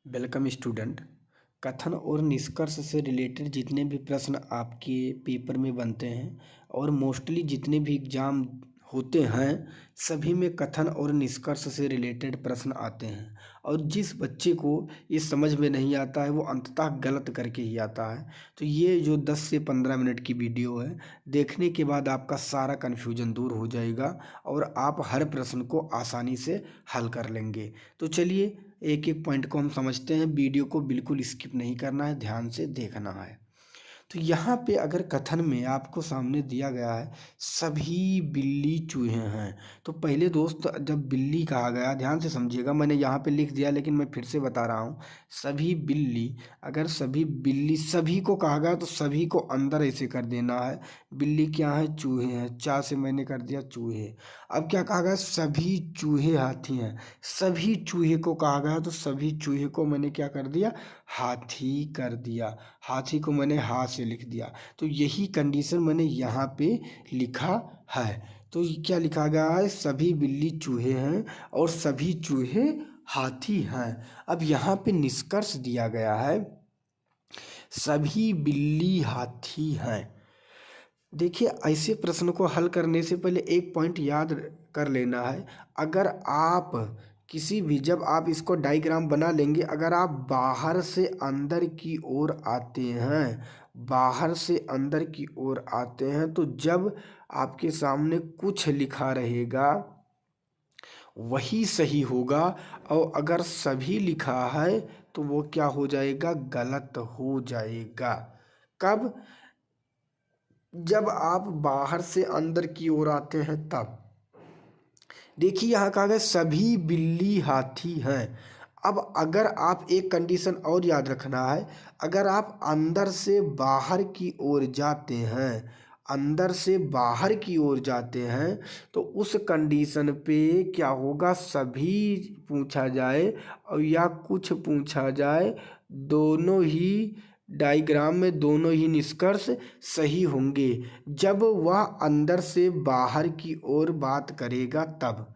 Welcome student. कथन और निष्कर्ष से रिलेटेड जितने भी प्रश्न आपके पेपर में बनते हैं और मोस्टली जितने भी एग्जाम होते हैं सभी में कथन और निष्कर्ष से रिलेटेड प्रश्न आते हैं। और जिस बच्चे को ये समझ में नहीं आता है वो अंततः गलत करके ही आता है। तो ये जो 10 से 15 मिनट की वीडियो है, देखने के बाद आपका सारा कन्फ्यूजन दूर हो जाएगा और आप हर प्रश्न को आसानी से हल कर लेंगे। तो चलिए एक एक पॉइंट को हम समझते हैं। वीडियो को बिल्कुल स्किप नहीं करना है, ध्यान से देखना है। तो यहाँ पे अगर कथन में आपको सामने दिया गया है सभी बिल्ली चूहे हैं, तो पहले दोस्त जब बिल्ली कहा गया ध्यान से समझिएगा, मैंने यहाँ पे लिख दिया लेकिन मैं फिर से बता रहा हूँ। सभी बिल्ली, अगर सभी बिल्ली सभी को कहा गया तो सभी को अंदर ऐसे कर देना है। बिल्ली क्या है? चूहे हैं। चा से मैंने कर दिया चूहे। अब क्या कहा गया? सभी चूहे हाथी हैं। सभी चूहे को कहा गया तो सभी चूहे को मैंने क्या कर दिया? हाथी कर दिया। हाथी को मैंने हा से लिख दिया। तो यही कंडीशन मैंने यहाँ पे लिखा है। तो ये क्या लिखा गया है? सभी बिल्ली चूहे हैं और सभी चूहे हाथी हैं। अब यहाँ पे निष्कर्ष दिया गया है सभी बिल्ली हाथी हैं। देखिए, ऐसे प्रश्न को हल करने से पहले एक पॉइंट याद कर लेना है। अगर आप किसी भी, जब आप इसको डायग्राम बना लेंगे, अगर आप बाहर से अंदर की ओर आते हैं, बाहर से अंदर की ओर आते हैं, तो जब आपके सामने कुछ लिखा रहेगा वही सही होगा। और अगर सभी लिखा है तो वो क्या हो जाएगा? गलत हो जाएगा। कब? जब आप बाहर से अंदर की ओर आते हैं तब। देखिए यहाँ कहा गया सभी बिल्ली हाथी हैं। अब अगर आप एक कंडीशन और याद रखना है, अगर आप अंदर से बाहर की ओर जाते हैं, अंदर से बाहर की ओर जाते हैं, तो उस कंडीशन पे क्या होगा? सभी पूछा जाए और या कुछ पूछा जाए, दोनों ही डायग्राम में दोनों ही निष्कर्ष सही होंगे जब वह अंदर से बाहर की ओर बात करेगा तब।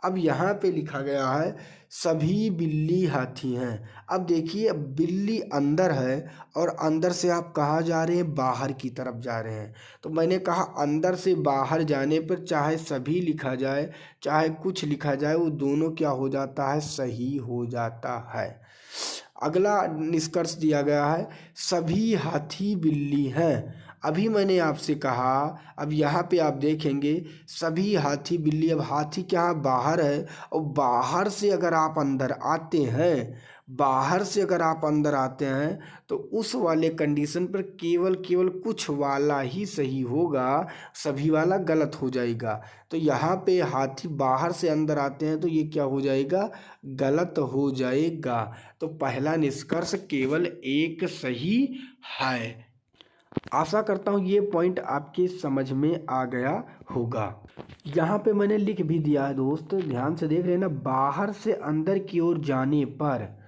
अब यहाँ पे लिखा गया है सभी बिल्ली हाथी हैं। अब देखिए, बिल्ली अंदर है और अंदर से आप कहाँ जा रहे हैं? बाहर की तरफ जा रहे हैं। तो मैंने कहा अंदर से बाहर जाने पर चाहे सभी लिखा जाए चाहे कुछ लिखा जाए, वो दोनों क्या हो जाता है? सही हो जाता है। अगला निष्कर्ष दिया गया है सभी हाथी बिल्ली हैं। अभी मैंने आपसे कहा, अब यहाँ पे आप देखेंगे सभी हाथी बिल्ली। अब हाथी क्या बाहर है, और बाहर से अगर आप अंदर आते हैं, बाहर से अगर आप अंदर आते हैं तो उस वाले कंडीशन पर केवल केवल कुछ वाला ही सही होगा, सभी वाला गलत हो जाएगा। तो यहाँ पे हाथी बाहर से अंदर आते हैं तो ये क्या हो जाएगा? गलत हो जाएगा। तो पहला निष्कर्ष केवल एक सही है। आशा करता हूँ ये पॉइंट आपके समझ में आ गया होगा। यहाँ पे मैंने लिख भी दिया है दोस्त, ध्यान से देख लेना। बाहर से अंदर की ओर जाने पर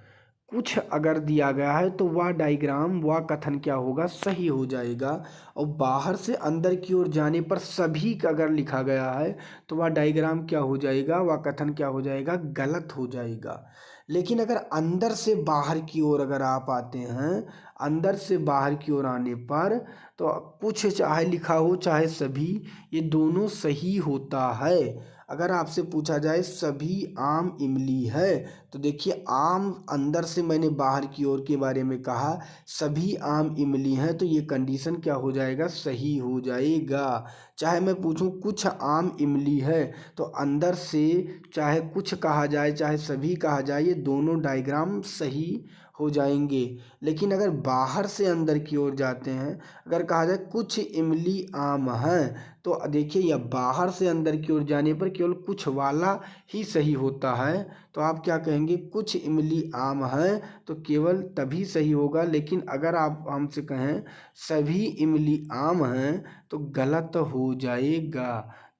कुछ अगर दिया गया है तो वह डायग्राम, वह कथन क्या होगा? सही हो जाएगा। और बाहर से अंदर की ओर जाने पर सभी का अगर लिखा गया है तो वह डायग्राम क्या हो जाएगा? वह कथन क्या हो जाएगा? गलत हो जाएगा। लेकिन अगर अंदर से बाहर की ओर अगर आप आते हैं, अंदर से बाहर की ओर आने पर तो कुछ चाहे लिखा हो चाहे सभी, ये दोनों सही होता है। अगर आपसे पूछा जाए सभी आम इमली है, तो देखिए आम अंदर से मैंने बाहर की ओर के बारे में कहा, सभी आम इमली हैं, तो ये कंडीशन क्या हो जाएगा? सही हो जाएगा। चाहे मैं पूछूं कुछ आम इमली है, तो अंदर से चाहे कुछ कहा जाए चाहे सभी कहा जाए, ये दोनों डायग्राम सही हो जाएंगे। लेकिन अगर बाहर से अंदर की ओर जाते हैं, अगर कहा जाए कुछ इमली आम हैं, तो देखिए यह बाहर से अंदर की ओर जाने पर केवल कुछ वाला ही सही होता है। तो आप क्या कहेंगे? कुछ इमली आम हैं, तो केवल तभी सही होगा। लेकिन अगर आप हमसे कहें सभी इमली आम हैं, तो गलत हो जाएगा।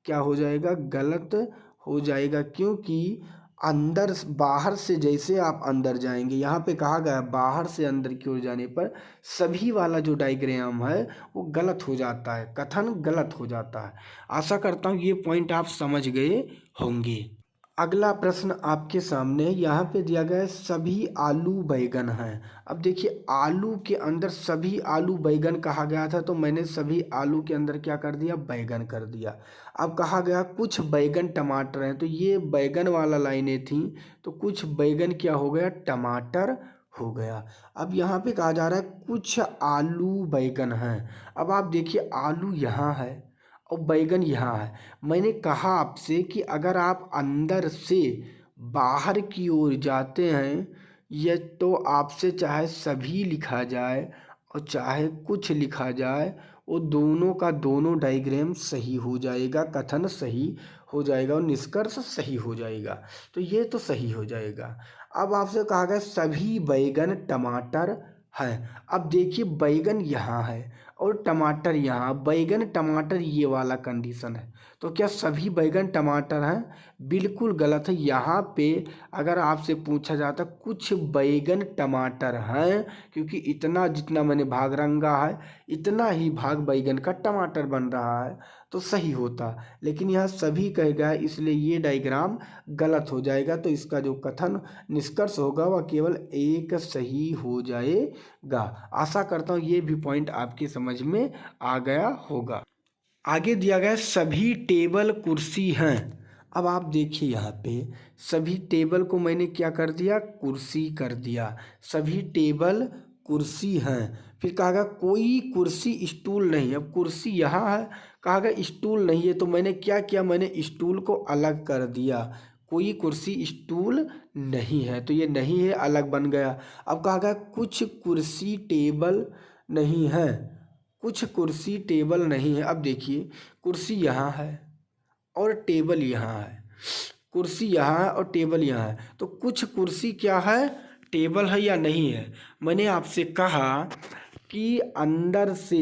क्या हो जाएगा? गलत हो जाएगा। क्योंकि अंदर बाहर से जैसे आप अंदर जाएंगे, यहाँ पे कहा गया बाहर से अंदर की ओर जाने पर सभी वाला जो डायग्राम है वो गलत हो जाता है, कथन गलत हो जाता है। आशा करता हूँ ये पॉइंट आप समझ गए होंगे। अगला प्रश्न आपके सामने यहाँ पे दिया गया है सभी आलू बैगन हैं। अब देखिए आलू के अंदर सभी आलू बैगन कहा गया था, तो मैंने सभी आलू के अंदर क्या कर दिया, बैगन कर दिया। अब कहा गया कुछ बैगन टमाटर हैं, तो ये बैगन वाला लाइनें थी, तो कुछ बैगन क्या हो गया, टमाटर हो गया। अब यहाँ पे कहा जा रहा है कुछ आलू बैगन हैं। अब आप देखिए आलू यहाँ है और बैगन यहाँ है। मैंने कहा आपसे कि अगर आप अंदर से बाहर की ओर जाते हैं, ये तो आपसे चाहे सभी लिखा जाए और चाहे कुछ लिखा जाए, वो दोनों का दोनों डायग्राम सही हो जाएगा, कथन सही हो जाएगा और निष्कर्ष सही हो जाएगा। तो ये तो सही हो जाएगा। अब आपसे कहा गया सभी बैगन टमाटर है। अब देखिए बैगन यहाँ है और टमाटर यहाँ, बैगन टमाटर ये वाला कंडीशन है, तो क्या सभी बैगन टमाटर हैं? बिल्कुल गलत है। यहाँ पे अगर आपसे पूछा जाता कुछ बैगन टमाटर हैं, क्योंकि इतना जितना मैंने भाग रंगा है इतना ही भाग बैगन का टमाटर बन रहा है, तो सही होता। लेकिन यहाँ सभी कह गया है, इसलिए ये डायग्राम गलत हो जाएगा। तो इसका जो कथन निष्कर्ष होगा वह केवल एक सही हो जाएगा। आशा करता हूँ ये भी पॉइंट आपकी समझ में आ गया होगा। आगे दिया गया सभी टेबल कुर्सी हैं। अब आप देखिए यहाँ पे सभी टेबल को मैंने क्या कर दिया, कुर्सी कर दिया। सभी टेबल कुर्सी हैं। फिर कहा गया कोई कुर्सी स्टूल नहीं। अब कुर्सी यहाँ है, कहा गया स्टूल नहीं है, तो मैंने क्या किया, मैंने स्टूल को अलग कर दिया। कोई कुर्सी स्टूल नहीं है, तो ये नहीं है अलग बन गया। अब कहा गया कुछ कुर्सी टेबल नहीं है, कुछ कुर्सी टेबल नहीं है। अब देखिए कुर्सी यहाँ है और टेबल यहाँ है, कुर्सी यहाँ है और टेबल यहाँ है, तो कुछ कुर्सी क्या है, टेबल है या नहीं है। मैंने आपसे कहा कि अंदर से,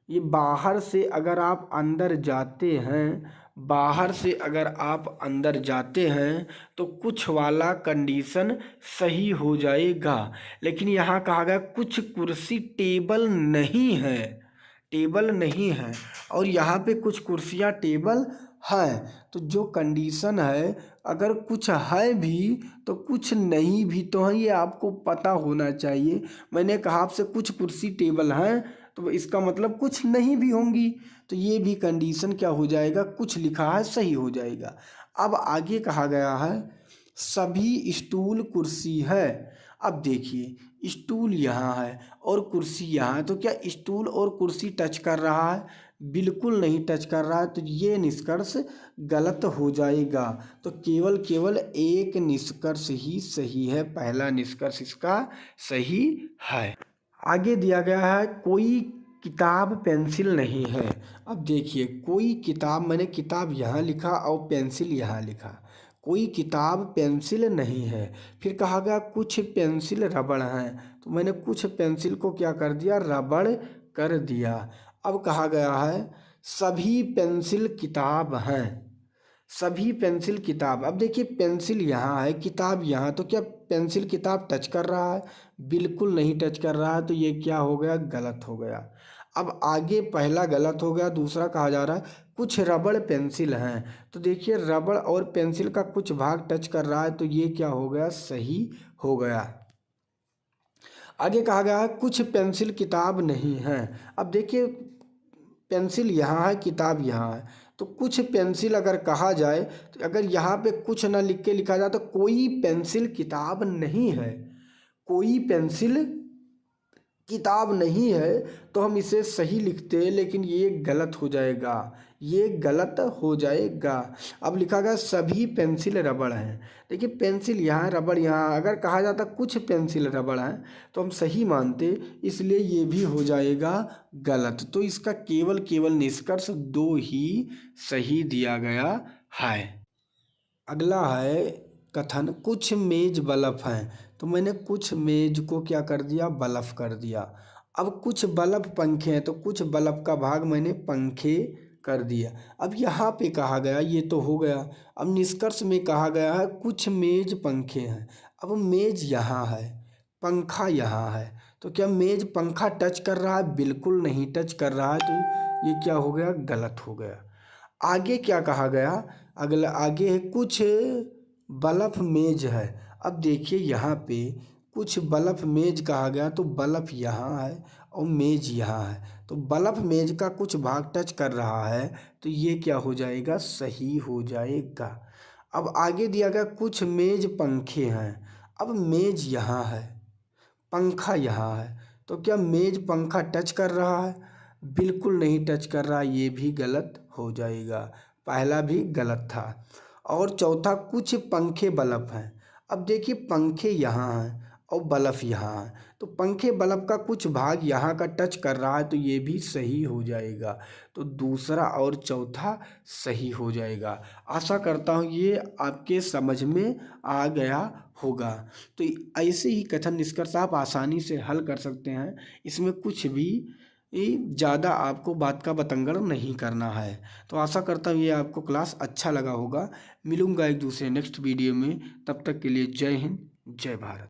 ये बाहर से अगर आप अंदर जाते हैं, बाहर से अगर आप अंदर जाते हैं तो कुछ वाला कंडीशन सही हो जाएगा। लेकिन यहाँ कहा गया कुछ कुर्सी टेबल नहीं है, टेबल नहीं है, और यहाँ पे कुछ कुर्सियाँ टेबल हैं, तो जो कंडीशन है अगर कुछ है भी तो कुछ नहीं भी तो है, ये आपको पता होना चाहिए। मैंने कहा आपसे कुछ कुर्सी टेबल हैं, तो इसका मतलब कुछ नहीं भी होंगी, तो ये भी कंडीशन क्या हो जाएगा, कुछ लिखा है सही हो जाएगा। अब आगे कहा गया है सभी स्टूल कुर्सी है। अब देखिए स्टूल यहाँ है और कुर्सी यहाँ है, तो क्या स्टूल और कुर्सी टच कर रहा है, बिल्कुल नहीं टच कर रहा है, तो ये निष्कर्ष गलत हो जाएगा। तो केवल एक निष्कर्ष ही सही है, पहला निष्कर्ष इसका सही है। आगे दिया गया है कोई किताब पेंसिल नहीं है। अब देखिए कोई किताब, मैंने किताब यहाँ लिखा और पेंसिल यहाँ लिखा, कोई किताब पेंसिल नहीं है। फिर कहा गया कुछ पेंसिल रबड़ हैं, तो मैंने कुछ पेंसिल को क्या कर दिया, रबड़ कर दिया। अब कहा गया है सभी पेंसिल किताब हैं, सभी पेंसिल किताब। अब देखिए पेंसिल यहाँ है, किताब यहाँ, तो क्या पेंसिल किताब टच कर रहा है, बिल्कुल नहीं टच कर रहा है, तो ये क्या हो गया, गलत हो गया। अब आगे पहला गलत हो गया, दूसरा कहा जा रहा है कुछ रबड़ पेंसिल हैं, तो देखिए रबड़ और पेंसिल का कुछ भाग टच कर रहा है, तो ये क्या हो गया, सही हो गया। आगे कहा गया है कुछ पेंसिल किताब नहीं है। अब देखिए पेंसिल यहाँ है, किताब यहाँ है, तो कुछ पेंसिल अगर कहा जाए, तो अगर यहाँ पे कुछ ना लिख के लिखा जाए तो कोई पेंसिल किताब नहीं है, कोई पेंसिल किताब नहीं है, तो हम इसे सही लिखते हैं, लेकिन ये गलत हो जाएगा, ये गलत हो जाएगा। अब लिखा गया सभी पेंसिल रबड़ हैं। देखिए पेंसिल यहाँ, रबड़ यहाँ, अगर कहा जाता कुछ पेंसिल रबड़ हैं तो हम सही मानते, इसलिए ये भी हो जाएगा गलत। तो इसका केवल निष्कर्ष दो ही सही दिया गया है। अगला है कथन कुछ मेज बल्ब हैं, तो मैंने कुछ मेज को क्या कर दिया, बल्ब कर दिया। अब कुछ बल्ब पंखे हैं, तो कुछ बल्ब का भाग मैंने पंखे कर दिया। अब यहाँ पे कहा गया, ये तो हो गया। अब निष्कर्ष में कहा गया है कुछ मेज पंखे हैं। अब मेज यहाँ है, पंखा यहाँ है, तो क्या मेज पंखा टच कर रहा है, बिल्कुल नहीं टच कर रहा है, तो ये क्या हो गया, गलत हो गया। आगे क्या कहा गया, अगला आगे है कुछ बल्ब मेज है। अब देखिए यहाँ पे कुछ बल्ब मेज कहा गया तो बल्ब यहाँ है और मेज यहाँ है, तो बल्ब मेज का कुछ भाग टच कर रहा है तो ये क्या हो जाएगा, सही हो जाएगा। अब आगे दिया गया कुछ मेज पंखे हैं। अब मेज यहाँ है, पंखा यहाँ है, तो क्या मेज पंखा टच कर रहा है, बिल्कुल नहीं टच कर रहा, ये भी गलत हो जाएगा, पहला भी गलत था। और चौथा कुछ पंखे बल्ब हैं। अब देखिए पंखे यहाँ हैं और बल्ब यहाँ है, तो पंखे बल्ब का कुछ भाग यहाँ का टच कर रहा है तो ये भी सही हो जाएगा, तो दूसरा और चौथा सही हो जाएगा। आशा करता हूँ ये आपके समझ में आ गया होगा। तो ऐसे ही कथन निष्कर्ष आप आसानी से हल कर सकते हैं, इसमें कुछ भी ज़्यादा आपको बात का बतंगड़ नहीं करना है। तो आशा करता हूँ ये आपको क्लास अच्छा लगा होगा। मिलूँगा एक दूसरे नेक्स्ट वीडियो में, तब तक के लिए जय हिंद, जय भारत।